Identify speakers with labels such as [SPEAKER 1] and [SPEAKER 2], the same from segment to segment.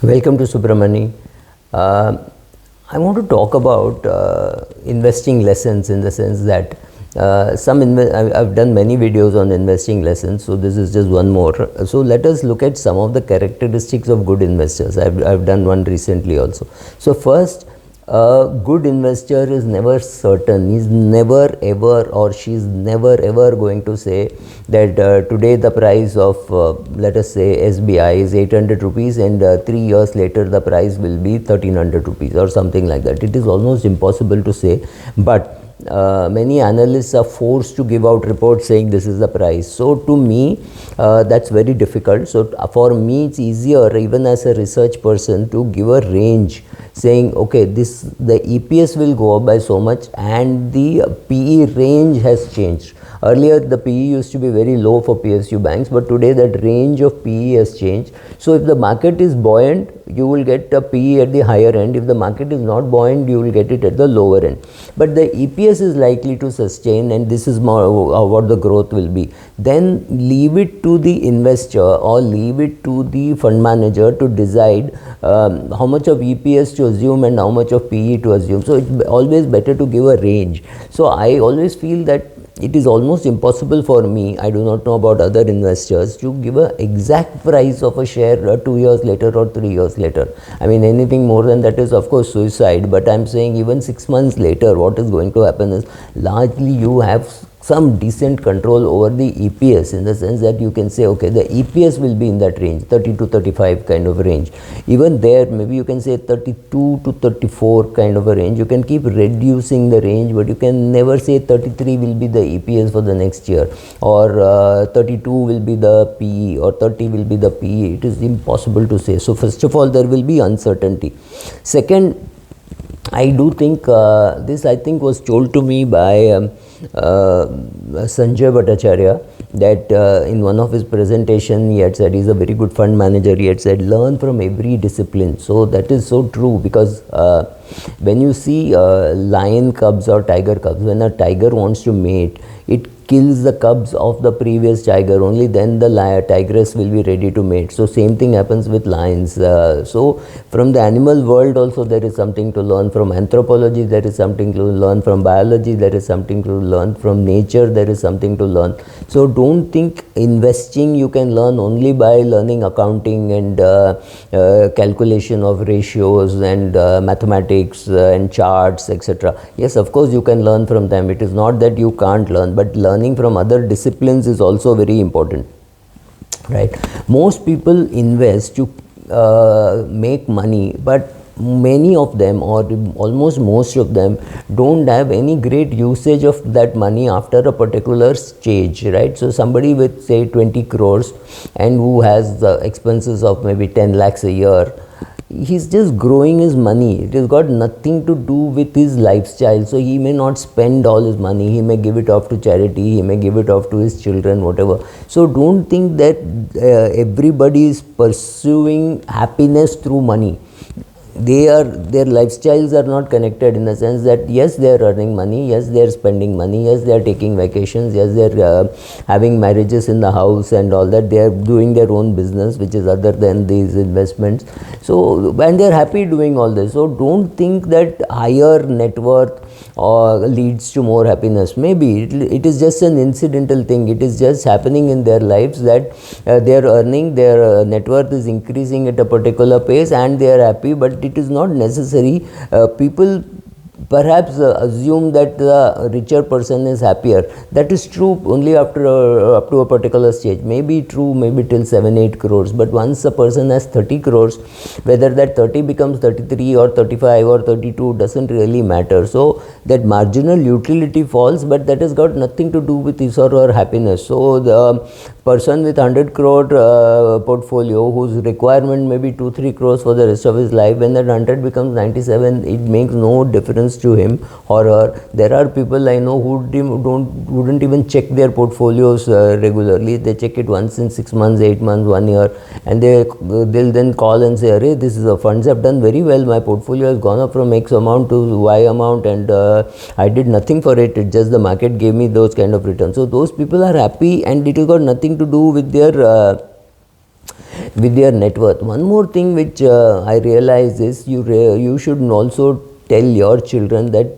[SPEAKER 1] Welcome to Subramani. Uh, I want to talk about investing lessons in the sense that I've done many videos on investing lessons, so this is just one more. So let us look at some of the characteristics of good investors. I've done one recently also. So first, a good investor is never certain. He's never ever or she's never ever going to say that today the price of let us say SBI is 800 rupees and 3 years later the price will be 1300 rupees or something like that. It is almost impossible to say, but many analysts are forced to give out reports saying this is the price. So to me, that's very difficult. So for me, it's easier even as a research person to give a range saying, okay, the EPS will go up by so much and the PE range has changed. Earlier the PE used to be very low for PSU banks, but today that range of PE has changed. So if the market is buoyant, you will get a PE at the higher end. If the market is not buoyant, you will get it at the lower end. But the EPS is likely to sustain, and this is more what the growth will be. Then leave it to the investor or leave it to the fund manager to decide how much of EPS to assume and how much of PE to assume. So it's always better to give a range. So I always feel that it is almost impossible for me, I do not know about other investors, to give an exact price of a share 2 years later or 3 years later. I mean, anything more than that is of course suicide, but I'm saying even 6 months later what is going to happen is largely you have some decent control over the EPS, in the sense that you can say, okay, the EPS will be in that range, 30 to 35 kind of range. Even there, maybe you can say 32 to 34 kind of a range. You can keep reducing the range, but you can never say 33 will be the EPS for the next year, or 32 will be the PE, or 30 will be the PE. It is impossible to say. So first of all, there will be uncertainty. Second, I do think this I think was told to me by Sanjay Bhattacharya, that in one of his presentation he had said, he's a very good fund manager, he had said learn from every discipline. So that is so true, because when you see lion cubs or tiger cubs, when a tiger wants to mate, it kills the cubs of the previous tiger, only then the tigress will be ready to mate. So same thing happens with lions. So from the animal world also there is something to learn, from anthropology there is something to learn, from biology there is something to learn, from nature there is something to learn. So don't think investing you can learn only by learning accounting and calculation of ratios and mathematics and charts, etc. Yes, of course you can learn from them. It is not that you can't learn, but learning from other disciplines is also very important, right? Most people invest to make money, but many of them, or almost most of them, don't have any great usage of that money after a particular stage, right? So somebody with say 20 crores and who has the expenses of maybe 10 lakhs a year, he's just growing his money. It has got nothing to do with his lifestyle. So he may not spend all his money, he may give it off to charity, he may give it off to his children, whatever. So don't think that everybody is pursuing happiness through money. Their lifestyles are not connected, in the sense that yes, they are earning money, yes, they are spending money, yes, they are taking vacations, yes, they are having marriages in the house and all that. They are doing their own business which is other than these investments. So, and they are happy doing all this. So don't think that higher net worth leads to more happiness. Maybe it is just an incidental thing. It is just happening in their lives that they are earning, their net worth is increasing at a particular pace and they are happy, but it is not necessary. People perhaps assume that the richer person is happier. That is true only after up to a particular stage. Maybe true maybe till 7-8 crores, but once a person has 30 crores, whether that 30 becomes 33 or 35 or 32 doesn't really matter. So that marginal utility falls, but that has got nothing to do with his or her happiness. So the person with 100 crore portfolio whose requirement may be 2-3 crores for the rest of his life, when that 100 becomes 97, it makes no difference to him or her. There are people I know who wouldn't even check their portfolios regularly. They check it once in 6 months, 8 months, 1 year, and they'll then call and say, "Arey, this is the funds have done very well. My portfolio has gone up from X amount to Y amount, and I did nothing for it. It just the market gave me those kind of returns." So those people are happy, and it has got nothing to do with their with your net worth. One more thing which I realize is you should also tell your children that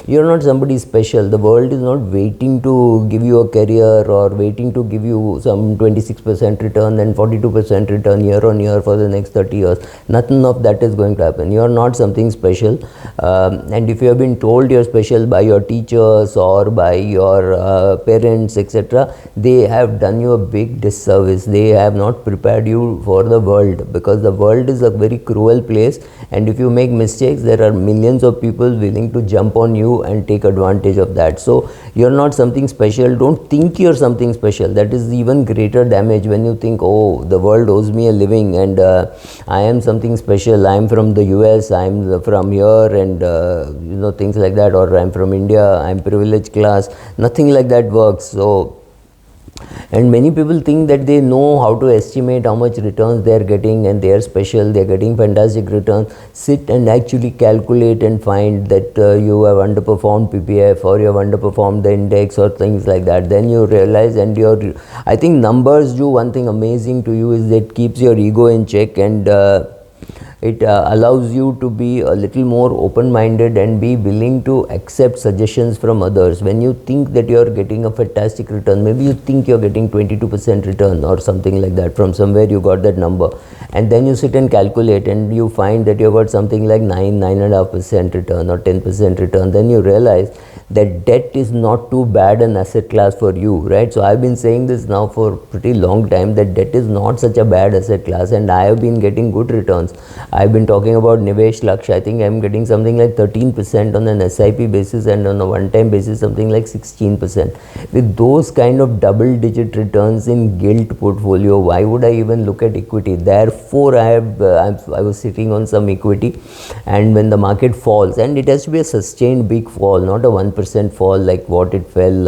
[SPEAKER 1] you're not somebody special. The world is not waiting to give you a career or waiting to give you some 26% return and 42% return year on year for the next 30 years. Nothing of that is going to happen. You're not something special. And if you have been told you're special by your teachers or by your parents, etc., they have done you a big disservice. They have not prepared you for the world, because the world is a very cruel place, and if you make mistakes, there are millions of people willing to jump on you and take advantage of that. So you're not something special. Don't think you're something special. That is even greater damage when you think, oh, the world owes me a living and I am something special. I'm from the US, I'm from here, and things like that, or I'm from India, I'm privileged class. Nothing like that works. So, and many people think that they know how to estimate how much returns they are getting and they are special, they are getting fantastic returns. Sit and actually calculate and find that you have underperformed PPF or you have underperformed the index or things like that. Then you realize, and I think numbers do one thing amazing to you, is that keeps your ego in check, and it allows you to be a little more open-minded and be willing to accept suggestions from others. When you think that you are getting a fantastic return, maybe you think you are getting 22% return or something like that, from somewhere you got that number, and then you sit and calculate and you find that you got something like 9.5% return or 10% return. Then you realize that debt is not too bad an asset class for you, right? So I've been saying this now for a pretty long time, that debt is not such a bad asset class, and I have been getting good returns. I've been talking about Nivesh Laksh. I think I'm getting something like 13% on an SIP basis, and on a one-time basis something like 16%. With those kind of double-digit returns in gilt portfolio, why would I even look at equity? Therefore, I was sitting on some equity, and when the market falls, and it has to be a sustained big fall, not a 1% fall like what it fell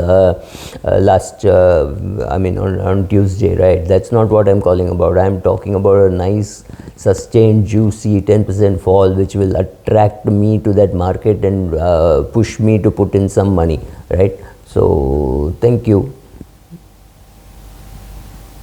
[SPEAKER 1] on Tuesday, right? That's not what I'm calling about. I'm talking about a nice sustained juicy 10% fall, which will attract me to that market and push me to put in some money, right? So thank you.